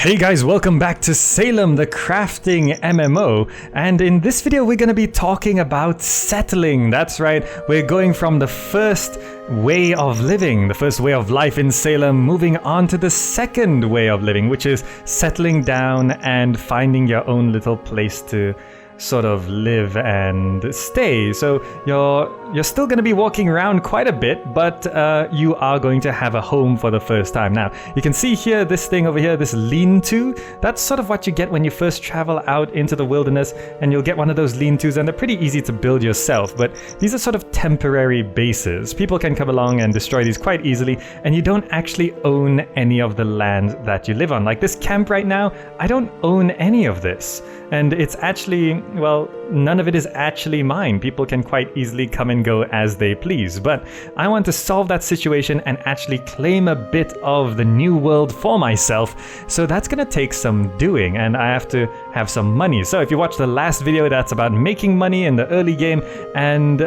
Hey guys, welcome back to Salem the Crafting MMO, and in this video we're going to be talking about settling. That's right, we're going from the first way of living, the first way of life in Salem, moving on to the second way of living, which is settling down and finding your own little place to sort of live and stay. So you're still going to be walking around quite a bit, but you are going to have a home for the first time. Now you can see here this thing over here, this lean-to. That's sort of what you get when you first travel out into the wilderness, and you'll get one of those lean-tos, and they're pretty easy to build yourself, but these are sort of temporary bases. People can come along and destroy these quite easily, and you don't actually own any of the land that you live on. Like this camp right now, I don't own any of this, and it's actually, well, none of it is actually mine. People can quite easily come and go as they please, but I want to solve that situation and actually claim a bit of the new world for myself. So that's gonna take some doing, and I have to have some money. So if you watch the last video, that's about making money in the early game, and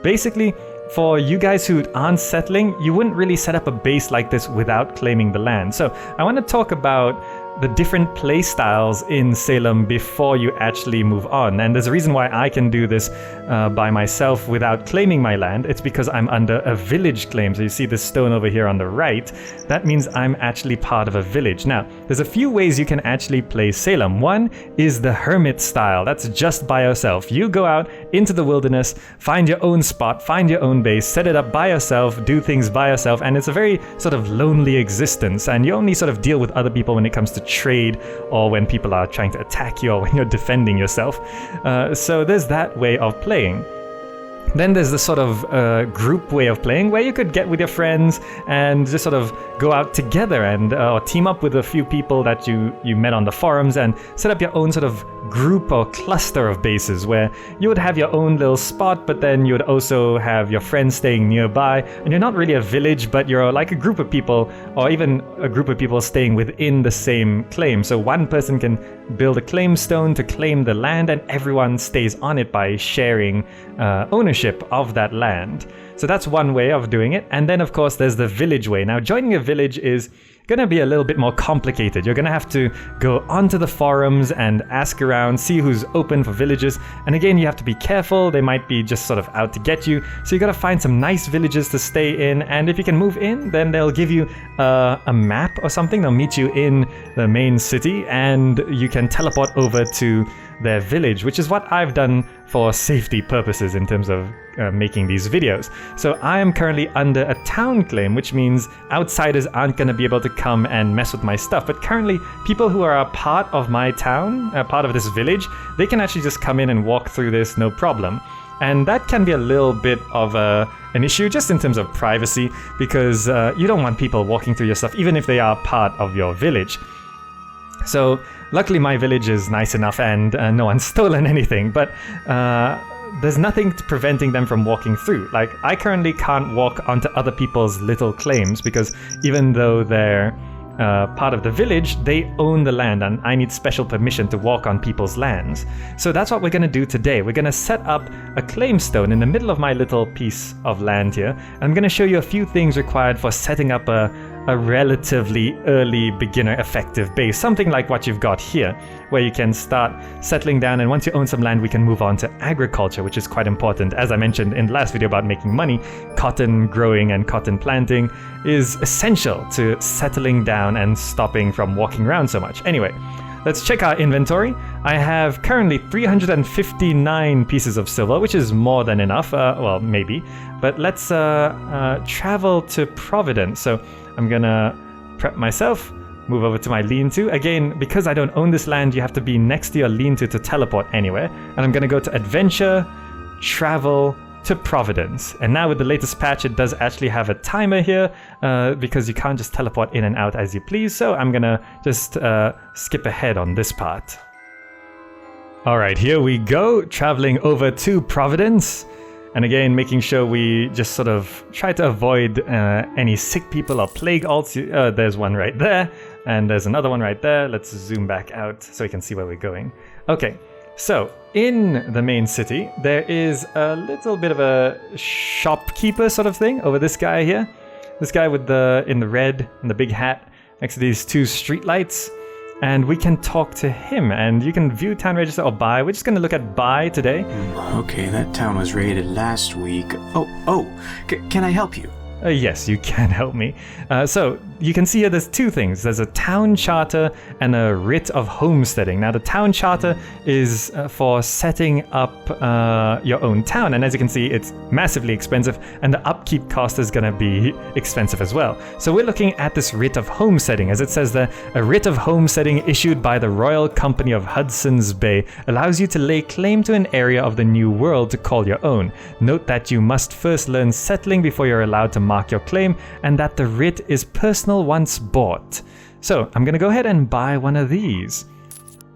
basically for you guys who aren't settling, you wouldn't really set up a base like this without claiming the land. So I want to talk about the different play styles in Salem before you actually move on. And there's a reason why I can do this by myself without claiming my land. It's because I'm under a village claim. So you see this stone over here on the right. That means I'm actually part of a village. Now, there's a few ways you can actually play Salem. One is the Hermit Style. That's just by yourself. You go out into the wilderness, find your own spot, find your own base, set it up by yourself, do things by yourself, and it's a very sort of lonely existence. And you only sort of deal with other people when it comes to trade, or when people are trying to attack you, or when you're defending yourself. So there's that way of playing. Then there's the sort of group way of playing, where you could get with your friends and just sort of go out together and or team up with a few people that you met on the forums and set up your own sort of group or cluster of bases, where you would have your own little spot, but then you would also have your friends staying nearby, and you're not really a village, but you're like a group of people, or even a group of people staying within the same claim. So one person can build a claim stone to claim the land, and everyone stays on it by sharing ownership of that land. So that's one way of doing it. And then of course there's the village way. Now joining a village is going to be a little bit more complicated. You're going to have to go onto the forums and ask around, see who's open for villages. And again, you have to be careful. They might be just sort of out to get you. So you got to find some nice villages to stay in. And if you can move in, then they'll give you a map or something. They'll meet you in the main city, and you can teleport over to their village, which is what I've done for safety purposes in terms of making these videos. So I am currently under a town claim, which means outsiders aren't going to be able to come and mess with my stuff. But currently, people who are a part of my town, a part of this village, they can actually just come in and walk through this no problem. And that can be a little bit of an issue just in terms of privacy, because you don't want people walking through your stuff, even if they are part of your village. So luckily my village is nice enough, and no one's stolen anything, but there's nothing preventing them from walking through. Like, I currently can't walk onto other people's little claims, because even though they're part of the village, they own the land, and I need special permission to walk on people's lands. So that's what we're going to do today. We're going to set up a claim stone in the middle of my little piece of land here, and I'm going to show you a few things required for setting up a relatively early beginner effective base, something like what you've got here, where you can start settling down, and once you own some land, we can move on to agriculture, which is quite important. As I mentioned in the last video about making money, cotton growing and cotton planting is essential to settling down and stopping from walking around so much. Anyway, let's check our inventory. I have currently 359 pieces of silver, which is more than enough, well, maybe, but let's travel to Providence. So I'm gonna prep myself, move over to my lean-to. Again, because I don't own this land, you have to be next to your lean-to to teleport anywhere. And I'm gonna go to adventure, travel to Providence. And now with the latest patch, it does actually have a timer here, because you can't just teleport in and out as you please. So I'm gonna just skip ahead on this part. All right, here we go, traveling over to Providence. And again, making sure we just sort of try to avoid any sick people or plague alts. There's one right there, and there's another one right there. Let's zoom back out so you can see where we're going. Okay, so in the main city, there is a little bit of a shopkeeper sort of thing over this guy here. This guy with in the red and the big hat next to these two street lights. and we can talk to him, and you can view town register or buy. We're just going to look at buy today. Okay, that town was raided last week. Can I help you? Yes, you can help me. So you can see here there's two things. There's a town charter and a writ of homesteading. Now the town charter is for setting up your own town, and as you can see it's massively expensive, and the upkeep cost is going to be expensive as well. So we're looking at this writ of homesteading. As it says there, a writ of homesteading issued by the Royal Company of Hudson's Bay allows you to lay claim to an area of the New World to call your own. Note that you must first learn settling before you're allowed to mark your claim, and that the writ is personal once bought. So I'm gonna go ahead and buy one of these.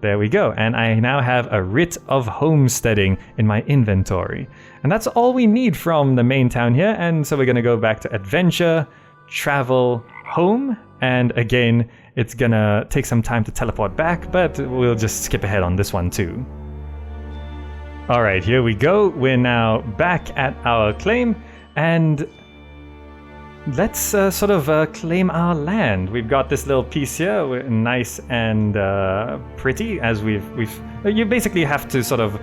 There we go, and I now have a writ of homesteading in my inventory. And that's all we need from the main town here, and so we're gonna go back to adventure, travel, home, and again it's gonna take some time to teleport back, but we'll just skip ahead on this one too. Alright, here we go. We're now back at our claim, and let's claim our land. We've got this little piece here, nice and pretty, as you basically have to sort of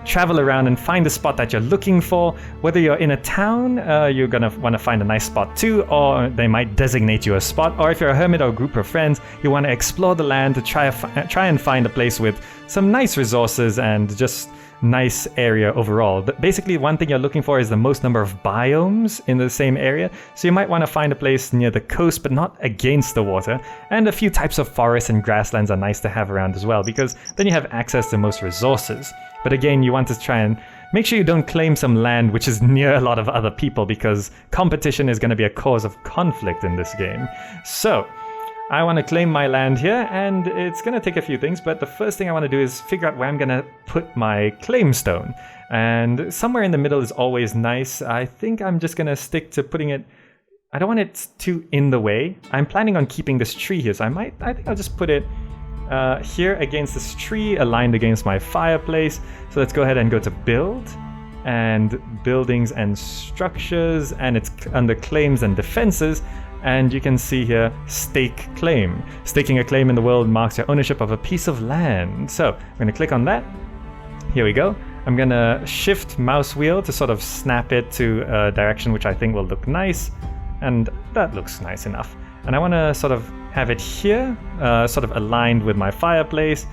travel around and find a spot that you're looking for. Whether you're in a town, you're gonna want to find a nice spot too, or they might designate you a spot, or if you're a hermit or a group of friends, you want to explore the land to try and find a place with some nice resources and just nice area overall. But basically one thing you're looking for is the most number of biomes in the same area, so you might want to find a place near the coast but not against the water, and a few types of forests and grasslands are nice to have around as well, because then you have access to most resources. But again, you want to try and make sure you don't claim some land which is near a lot of other people, because competition is going to be a cause of conflict in this game. So I want to claim my land here, and it's going to take a few things, but the first thing I want to do is figure out where I'm going to put my claim stone. And somewhere in the middle is always nice. I think I'm just going to stick to putting it... I don't want it too in the way. I'm planning on keeping this tree here, so I think I'll just put it here against this tree, aligned against my fireplace. So let's go ahead and go to build, and buildings and structures, and it's under claims and defenses. And you can see here, stake claim. Staking a claim in the world marks your ownership of a piece of land. So I'm going to click on that. Here we go. I'm going to shift mouse wheel to sort of snap it to a direction which I think will look nice. And that looks nice enough. And I want to sort of have it here, sort of aligned with my fireplace,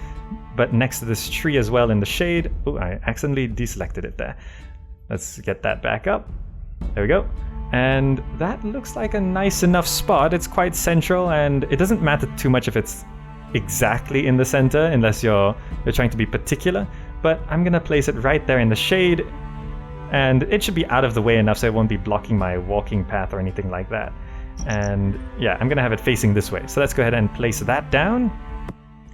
but next to this tree as well in the shade. Oh, I accidentally deselected it there. Let's get that back up. There we go. And that looks like a nice enough spot. It's quite central, and it doesn't matter too much if it's exactly in the center, unless you're trying to be particular. But I'm gonna place it right there in the shade, and it should be out of the way enough so it won't be blocking my walking path or anything like that. And yeah, I'm gonna have it facing this way. So let's go ahead and place that down.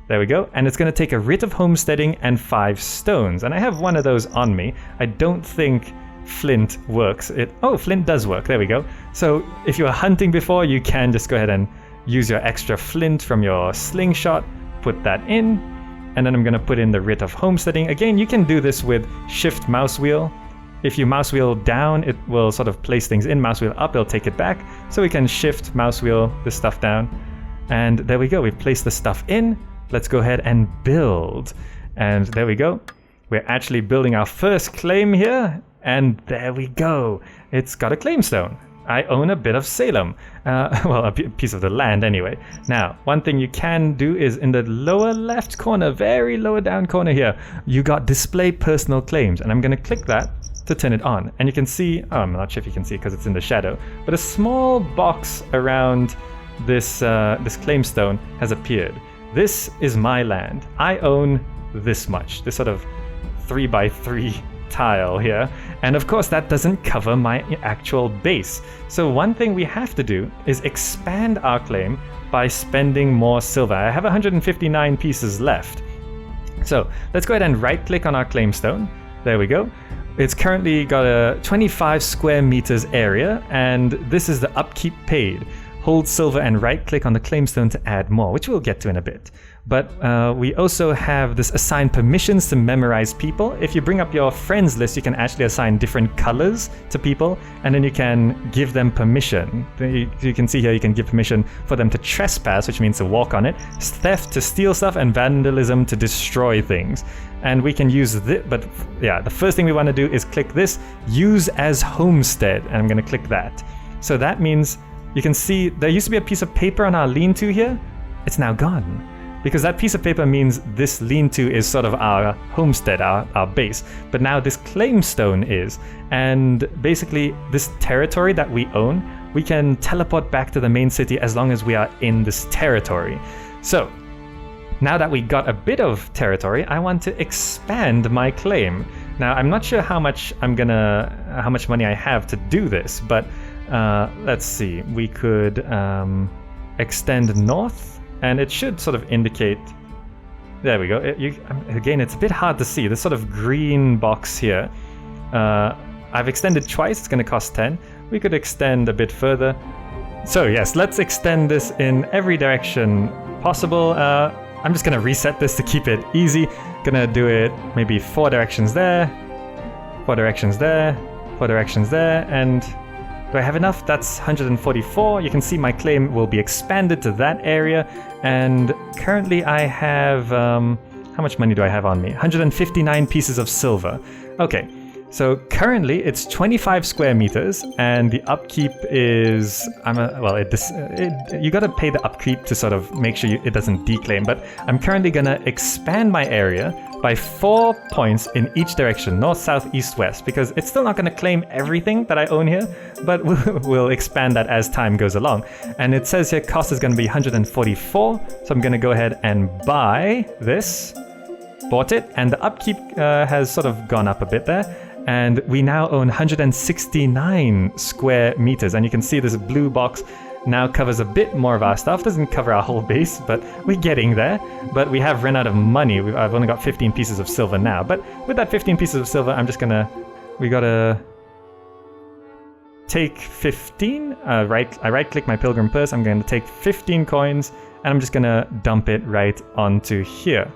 There we go. And it's gonna take a writ of homesteading and 5 stones. And I have one of those on me. I don't think flint works. Flint does work. There we go. So if you were hunting before, you can just go ahead and use your extra flint from your slingshot, put that in, and then I'm going to put in the writ of homesteading. Again, you can do this with shift mouse wheel. If you mouse wheel down, it will sort of place things in. Mouse wheel up, it'll take it back. So we can shift mouse wheel this stuff down, and there we go. We've placed the stuff in. Let's go ahead and build. And there we go. We're actually building our first claim here. And there we go. It's got a claim stone. I own a bit of Salem. Well, a piece of the land anyway. Now, one thing you can do is in the lower left corner, very lower down corner here, you got display personal claims. And I'm going to click that to turn it on. And you can see, I'm not sure if you can see because it's in the shadow, but a small box around this claim stone has appeared. This is my land. I own this much, this sort of 3x3 tile here, and of course that doesn't cover my actual base. So one thing we have to do is expand our claim by spending more silver. I have 159 pieces left. So let's go ahead and right click on our claim stone. There we go. It's currently got a 25 square meters area, and this is the upkeep paid. hold silver and right click on the claimstone to add more, which we'll get to in a bit. But we also have this assign permissions to memorize people. If you bring up your friends list, you can actually assign different colors to people, and then you can give them permission. You can see here you can give permission for them to trespass, which means to walk on it, theft to steal stuff, and vandalism to destroy things. And we can use this, but yeah, the first thing we want to do is click this, use as homestead, and I'm going to click that. So that means you can see there used to be a piece of paper on our lean-to here. It's now gone. Because that piece of paper means this lean-to is sort of our homestead, our base. But now this claimstone is. And basically this territory that we own, we can teleport back to the main city as long as we are in this territory. So now that we got a bit of territory, I want to expand my claim. Now I'm not sure how much money I have to do this, but let's see. We could extend north. And it should sort of indicate, there we go. Again, it's a bit hard to see. This sort of green box here. I've extended twice, it's going to cost 10. We could extend a bit further. So yes, let's extend this in every direction possible. I'm just going to reset this to keep it easy. Gonna do it maybe 4 directions there, 4 directions there, 4 directions there, and do I have enough? That's 144. You can see my claim will be expanded to that area. And currently I have, how much money do I have on me? 159 pieces of silver. Okay, so currently it's 25 square meters and the upkeep is, you gotta pay the upkeep to sort of make sure it doesn't declaim. But I'm currently gonna expand my area by 4 points in each direction, north, south, east, west, because it's still not going to claim everything that I own here, but we'll expand that as time goes along. And it says here cost is going to be 144, so I'm going to go ahead and buy this, bought it, and the upkeep has sort of gone up a bit there, and we now own 169 square meters, and you can see this blue box now covers a bit more of our stuff. Doesn't cover our whole base, but we're getting there. But we have run out of money. I've only got 15 pieces of silver now. But with that 15 pieces of silver, I'm just gonna... We gotta take 15. I right-click my pilgrim purse. I'm going to take 15 coins, and I'm just gonna dump it right onto here.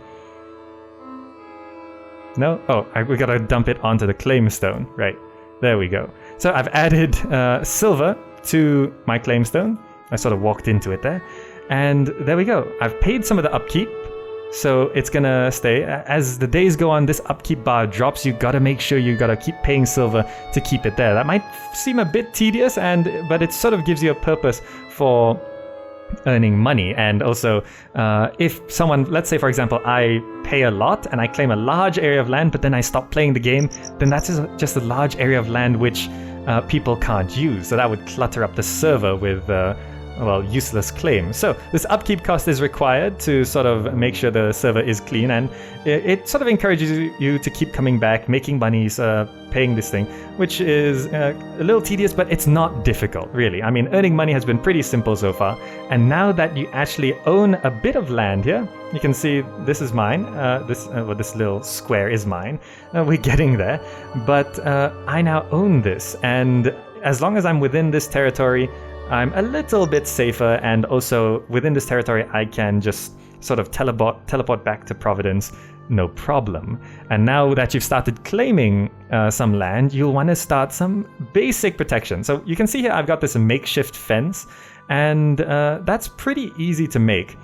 No? Oh, we gotta dump it onto the claimstone. Right. There we go. So I've added silver to my claimstone. I sort of walked into it there. And there we go. I've paid some of the upkeep, so it's gonna stay. As the days go on, this upkeep bar drops. You gotta make sure you gotta keep paying silver to keep it there. That might seem a bit tedious, but it sort of gives you a purpose for earning money. And also, if someone, let's say for example, I pay a lot and I claim a large area of land, but then I stop playing the game, then that's just a large area of land which people can't use. So that would clutter up the server with useless claims. So this upkeep cost is required to sort of make sure the server is clean, and it sort of encourages you to keep coming back, making money, paying this thing, which is a little tedious, but it's not difficult, really. I mean, earning money has been pretty simple so far, and now that you actually own a bit of land here, you can see this is mine. This little square is mine. We're getting there, but I now own this, and as long as I'm within this territory, I'm a little bit safer, and also within this territory I can just sort of teleport back to Providence, no problem. And now that you've started claiming some land, you'll want to start some basic protection. So you can see here I've got this makeshift fence, and that's pretty easy to make.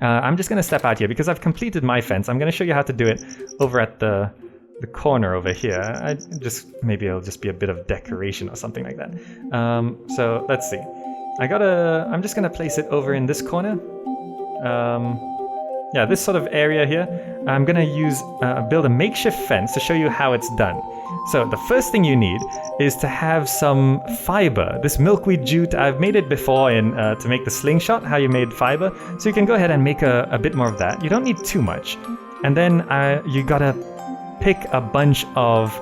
I'm just going to step out here because I've completed my fence. I'm going to show you how to do it over at the corner over here. Maybe it'll just be a bit of decoration or something like that. So let's see. I'm just gonna place it over in this corner. Yeah, this sort of area here. I'm gonna build a makeshift fence to show you how it's done. So the first thing you need is to have some fiber. This milkweed jute, I've made it before to make the slingshot, how you made fiber. So you can go ahead and make a bit more of that. You don't need too much. And then you gotta pick a bunch of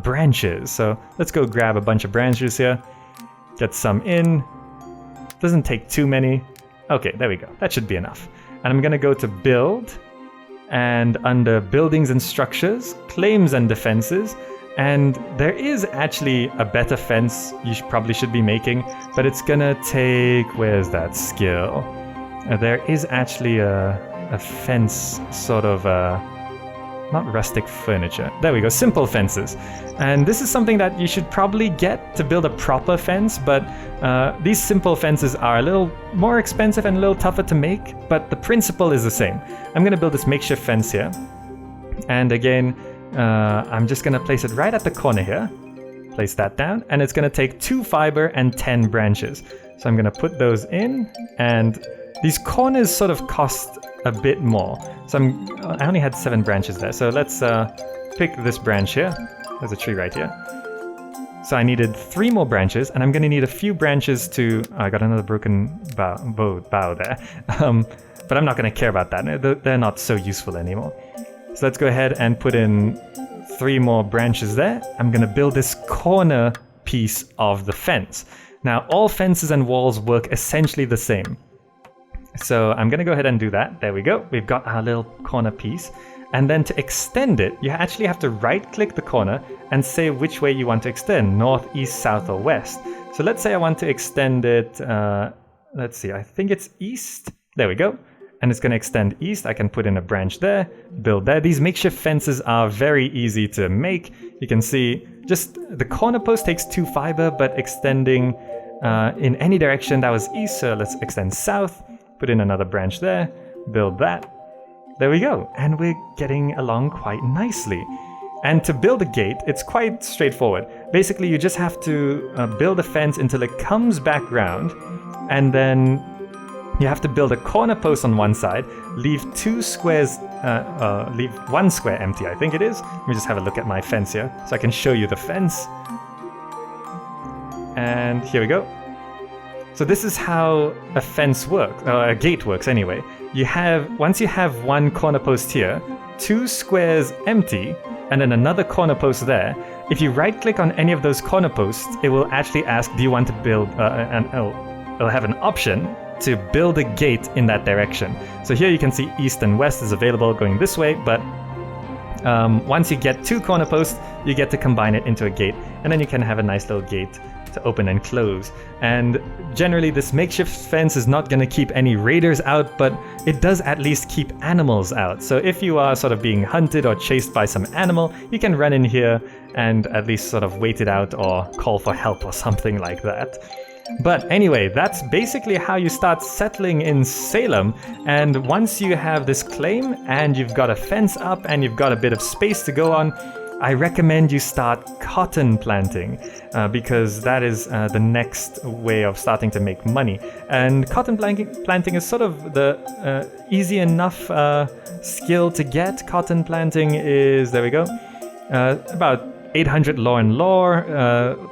branches. So let's go grab a bunch of branches here. Get some in. Doesn't take too many. Okay, there we go. That should be enough. And I'm gonna go to build, and under buildings and structures, claims and defenses, And there is actually a better fence you probably should be making, but it's gonna take... Where's that skill? There is actually a fence sort of... not rustic furniture. There we go, simple fences. And this is something that you should probably get to build a proper fence, but these simple fences are a little more expensive and a little tougher to make, but the principle is the same. I'm gonna build this makeshift fence here. And again, I'm just gonna place it right at the corner here. Place that down, and it's gonna take 2 fiber and 10 branches. So I'm gonna put those in, and these corners sort of cost a bit more. So I only had 7 branches there. So let's pick this branch here. There's a tree right here. So I needed 3 more branches, and I'm going to need a few branches to... I got another broken bow there. But I'm not going to care about that. They're not so useful anymore. So let's go ahead and put in 3 more branches there. I'm going to build this corner piece of the fence. Now, all fences and walls work essentially the same. So I'm going to go ahead and do that. There we go. We've got our little corner piece. And then to extend it, you actually have to right-click the corner and say which way you want to extend, north, east, south, or west. So let's say I want to extend it, let's see, I think it's east. There we go. And it's going to extend east. I can put in a branch there, build there. These makeshift fences are very easy to make. You can see just the corner post takes 2 fiber, but extending in any direction, that was east. So let's extend south. Put in another branch there, build that. There we go, and we're getting along quite nicely. And to build a gate, it's quite straightforward. Basically, you just have to build a fence until it comes back round, and then you have to build a corner post on one side, leave 2 squares, leave 1 square empty, I think it is. Let me just have a look at my fence here, so I can show you the fence. And here we go. So this is how a fence works, a gate works anyway. Once you have 1 corner post here, 2 squares empty, and then another corner post there. If you right click on any of those corner posts, it will actually ask, do you want to build, it'll have an option to build a gate in that direction. So here you can see east and west is available going this way, but once you get 2 corner posts, you get to combine it into a gate, and then you can have a nice little gate to open and close. And generally this makeshift fence is not going to keep any raiders out, but it does at least keep animals out. So if you are sort of being hunted or chased by some animal, you can run in here and at least sort of wait it out or call for help or something like that. But anyway, that's basically how you start settling in Salem. And once you have this claim and you've got a fence up and you've got a bit of space to go on, I recommend you start cotton planting because that is the next way of starting to make money. And cotton planting is sort of the easy enough skill to get. Cotton planting is, there we go, about 800 lore and lore,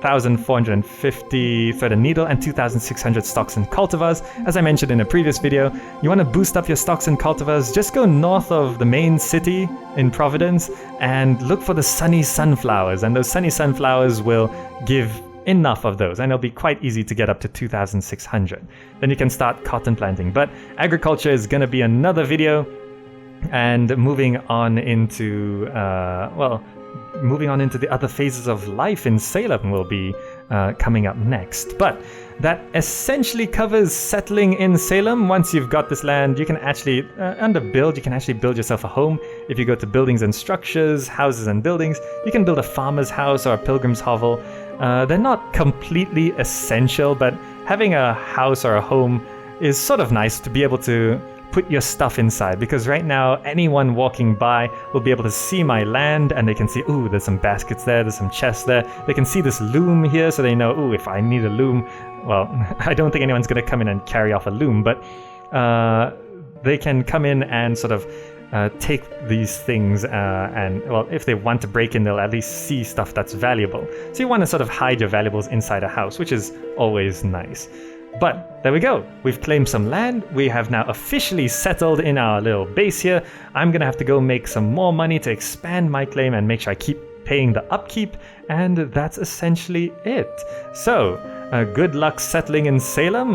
1,450 thread and needle, and 2,600 stocks and cultivars. As I mentioned in a previous video, you want to boost up your stocks and cultivars, just go north of the main city in Providence and look for the sunny sunflowers, and those sunny sunflowers will give enough of those, and it'll be quite easy to get up to 2,600. Then you can start cotton planting. But agriculture is going to be another video, and moving on into, moving on into the other phases of life in Salem will be coming up next. But that essentially covers settling in Salem. Once you've got this land, you can actually, under build, you can actually build yourself a home. If you go to buildings and structures, houses and buildings, you can build a farmer's house or a pilgrim's hovel. They're not completely essential, but having a house or a home is sort of nice to be able to put your stuff inside, because right now anyone walking by will be able to see my land and they can see, ooh, there's some baskets there, there's some chests there. They can see this loom here, so they know, ooh, if I need a loom, well, I don't think anyone's going to come in and carry off a loom, but they can come in and sort of take these things and, well, if they want to break in, they'll at least see stuff that's valuable. So you want to sort of hide your valuables inside a house, which is always nice. But there we go. We've claimed some land. We have now officially settled in our little base here. I'm going to have to go make some more money to expand my claim and make sure I keep paying the upkeep. And that's essentially it. So good luck settling in Salem.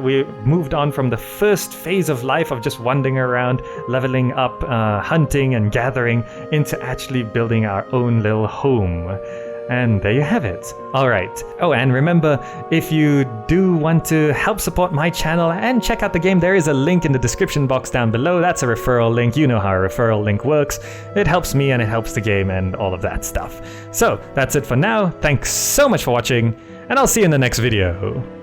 We moved on from the first phase of life of just wandering around, leveling up, hunting and gathering, into actually building our own little home. And there you have it. Alright. Oh, and remember, if you do want to help support my channel and check out the game, there is a link in the description box down below. That's a referral link. You know how a referral link works. It helps me and it helps the game and all of that stuff. So, that's it for now. Thanks so much for watching, and I'll see you in the next video.